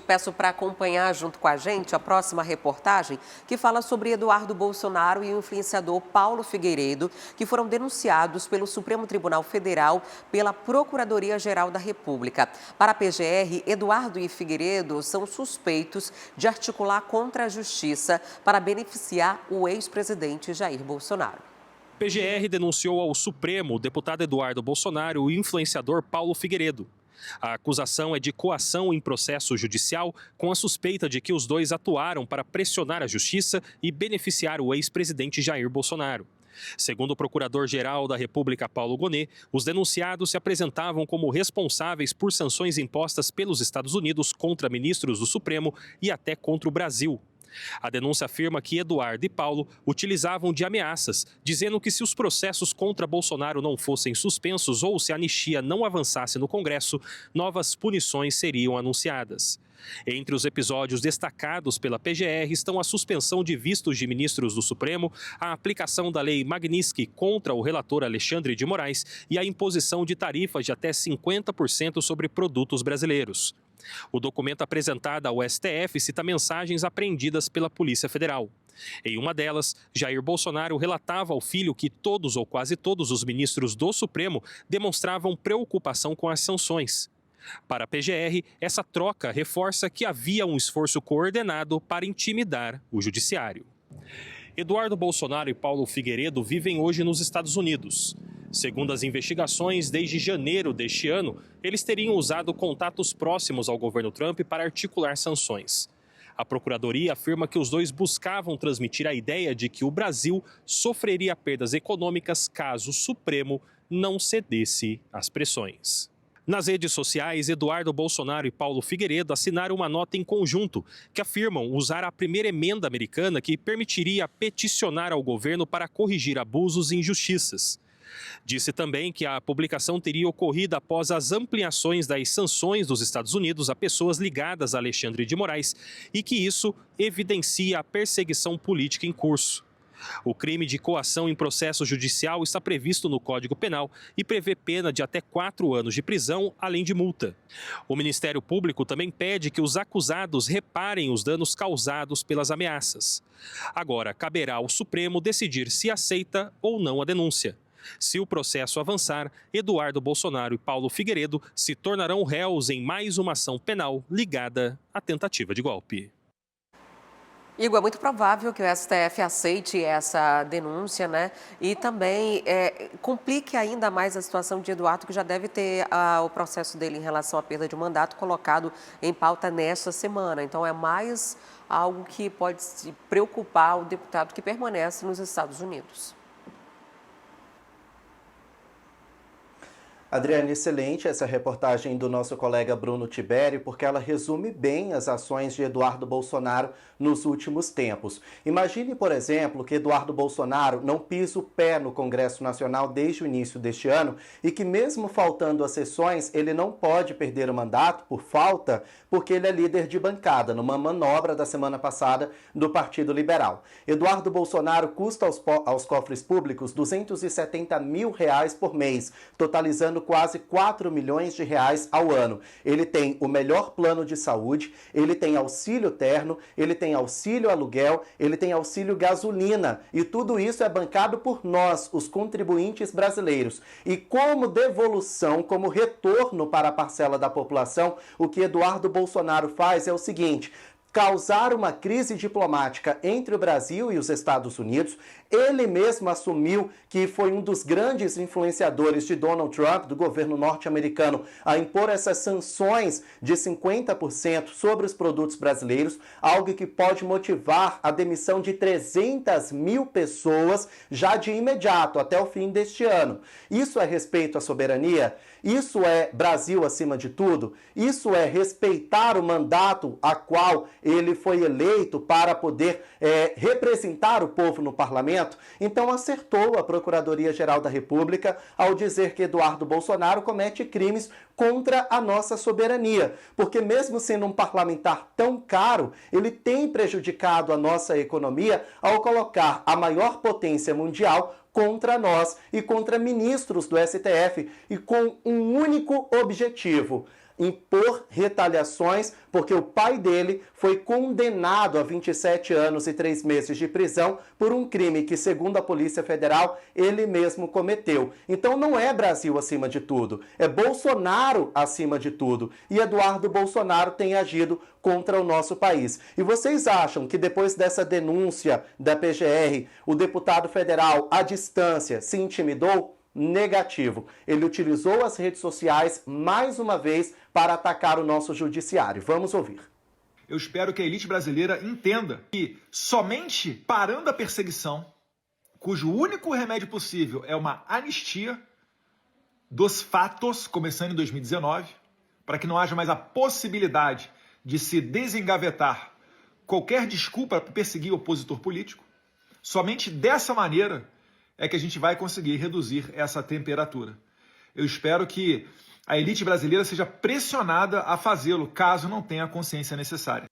peço para acompanhar junto com a gente a próxima reportagem que fala sobre Eduardo Bolsonaro e o influenciador Paulo Figueiredo, que foram denunciados pelo Supremo Tribunal Federal pela Procuradoria-Geral da República. Para a PGR, Eduardo e Figueiredo são suspeitos de articular contra a Justiça para beneficiar o ex-presidente Jair Bolsonaro. PGR denunciou ao Supremo o deputado Eduardo Bolsonaro e o influenciador Paulo Figueiredo. A acusação é de coação em processo judicial, com a suspeita de que os dois atuaram para pressionar a justiça e beneficiar o ex-presidente Jair Bolsonaro. Segundo o Procurador-Geral da República, Paulo Gonet, os denunciados se apresentavam como responsáveis por sanções impostas pelos Estados Unidos contra ministros do Supremo e até contra o Brasil. A denúncia afirma que Eduardo e Paulo utilizavam de ameaças, dizendo que se os processos contra Bolsonaro não fossem suspensos ou se a anistia não avançasse no Congresso, novas punições seriam anunciadas. Entre os episódios destacados pela PGR estão a suspensão de vistos de ministros do Supremo, a aplicação da lei Magnitsky contra o relator Alexandre de Moraes e a imposição de tarifas de até 50% sobre produtos brasileiros. O documento apresentado ao STF cita mensagens apreendidas pela Polícia Federal. Em uma delas, Jair Bolsonaro relatava ao filho que todos ou quase todos os ministros do Supremo demonstravam preocupação com as sanções. Para a PGR, essa troca reforça que havia um esforço coordenado para intimidar o judiciário. Eduardo Bolsonaro e Paulo Figueiredo vivem hoje nos Estados Unidos. Segundo as investigações, desde janeiro deste ano, eles teriam usado contatos próximos ao governo Trump para articular sanções. A Procuradoria afirma que os dois buscavam transmitir a ideia de que o Brasil sofreria perdas econômicas caso o Supremo não cedesse às pressões. Nas redes sociais, Eduardo Bolsonaro e Paulo Figueiredo assinaram uma nota em conjunto que afirmam usar a primeira emenda americana que permitiria peticionar ao governo para corrigir abusos e injustiças. Disse também que a publicação teria ocorrido após as ampliações das sanções dos Estados Unidos a pessoas ligadas a Alexandre de Moraes e que isso evidencia a perseguição política em curso. O crime de coação em processo judicial está previsto no Código Penal e prevê pena de até 4 anos de prisão, além de multa. O Ministério Público também pede que os acusados reparem os danos causados pelas ameaças. Agora, caberá ao Supremo decidir se aceita ou não a denúncia. Se o processo avançar, Eduardo Bolsonaro e Paulo Figueiredo se tornarão réus em mais uma ação penal ligada à tentativa de golpe. Igor, é muito provável que o STF aceite essa denúncia, né? E também complique ainda mais a situação de Eduardo, que já deve ter o processo dele em relação à perda de mandato colocado em pauta nesta semana. Então, é mais algo que pode preocupar o deputado que permanece nos Estados Unidos. Adriane, excelente essa reportagem do nosso colega Bruno Tibério, porque ela resume bem as ações de Eduardo Bolsonaro nos últimos tempos. Imagine, por exemplo, que Eduardo Bolsonaro não pisa o pé no Congresso Nacional desde o início deste ano e que mesmo faltando as sessões, ele não pode perder o mandato por falta, porque ele é líder de bancada, numa manobra da semana passada do Partido Liberal. Eduardo Bolsonaro custa aos cofres públicos R$270 mil por mês, totalizando quase 4 milhões de reais ao ano. Ele tem o melhor plano de saúde, ele tem auxílio terno, ele tem auxílio aluguel, ele tem auxílio gasolina e tudo isso é bancado por nós, os contribuintes brasileiros. E como devolução, como retorno para a parcela da população, o que Eduardo Bolsonaro faz é o seguinte: causar uma crise diplomática entre o Brasil e os Estados Unidos. Ele mesmo assumiu que foi um dos grandes influenciadores de Donald Trump, do governo norte-americano, a impor essas sanções de 50% sobre os produtos brasileiros, algo que pode motivar a demissão de 300 mil pessoas já de imediato, até o fim deste ano. Isso é respeito à soberania? Isso é Brasil acima de tudo? Isso é respeitar o mandato a qual ele foi eleito para poder representar o povo no parlamento? Então acertou a Procuradoria-Geral da República ao dizer que Eduardo Bolsonaro comete crimes contra a nossa soberania, porque mesmo sendo um parlamentar tão caro, ele tem prejudicado a nossa economia ao colocar a maior potência mundial contra nós e contra ministros do STF, e com um único objetivo: impor retaliações, porque o pai dele foi condenado a 27 anos e 3 meses de prisão por um crime que, segundo a Polícia Federal, ele mesmo cometeu. Então não é Brasil acima de tudo, é Bolsonaro acima de tudo. E Eduardo Bolsonaro tem agido contra o nosso país. E vocês acham que depois dessa denúncia da PGR, o deputado federal, à distância, se intimidou? Negativo. Ele utilizou as redes sociais mais uma vez para atacar o nosso judiciário. Vamos ouvir. Eu espero que a elite brasileira entenda que somente parando a perseguição, cujo único remédio possível é uma anistia dos fatos, começando em 2019, para que não haja mais a possibilidade de se desengavetar qualquer desculpa para perseguir o opositor político, somente dessa maneira é que a gente vai conseguir reduzir essa temperatura. Eu espero que a elite brasileira seja pressionada a fazê-lo, caso não tenha a consciência necessária.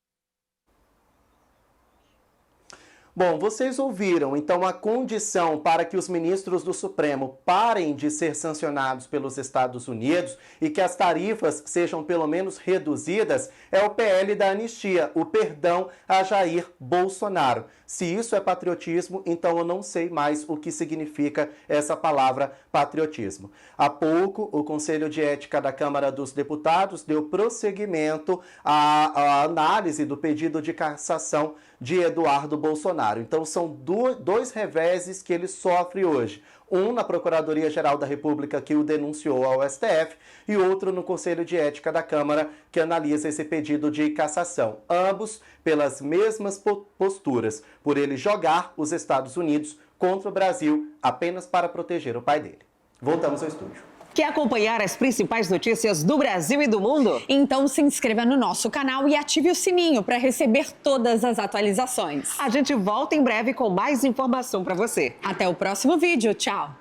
Bom, vocês ouviram, então a condição para que os ministros do Supremo parem de ser sancionados pelos Estados Unidos e que as tarifas sejam pelo menos reduzidas é o PL da anistia, o perdão a Jair Bolsonaro. Se isso é patriotismo, então eu não sei mais o que significa essa palavra patriotismo. Há pouco, o Conselho de Ética da Câmara dos Deputados deu prosseguimento à análise do pedido de cassação de Eduardo Bolsonaro. Então são dois reveses que ele sofre hoje. Um na Procuradoria-Geral da República, que o denunciou ao STF, e outro no Conselho de Ética da Câmara, que analisa esse pedido de cassação. Ambos pelas mesmas posturas, por ele jogar os Estados Unidos contra o Brasil apenas para proteger o pai dele. Voltamos ao estúdio. Quer acompanhar as principais notícias do Brasil e do mundo? Então se inscreva no nosso canal e ative o sininho para receber todas as atualizações. A gente volta em breve com mais informação para você. Até o próximo vídeo. Tchau!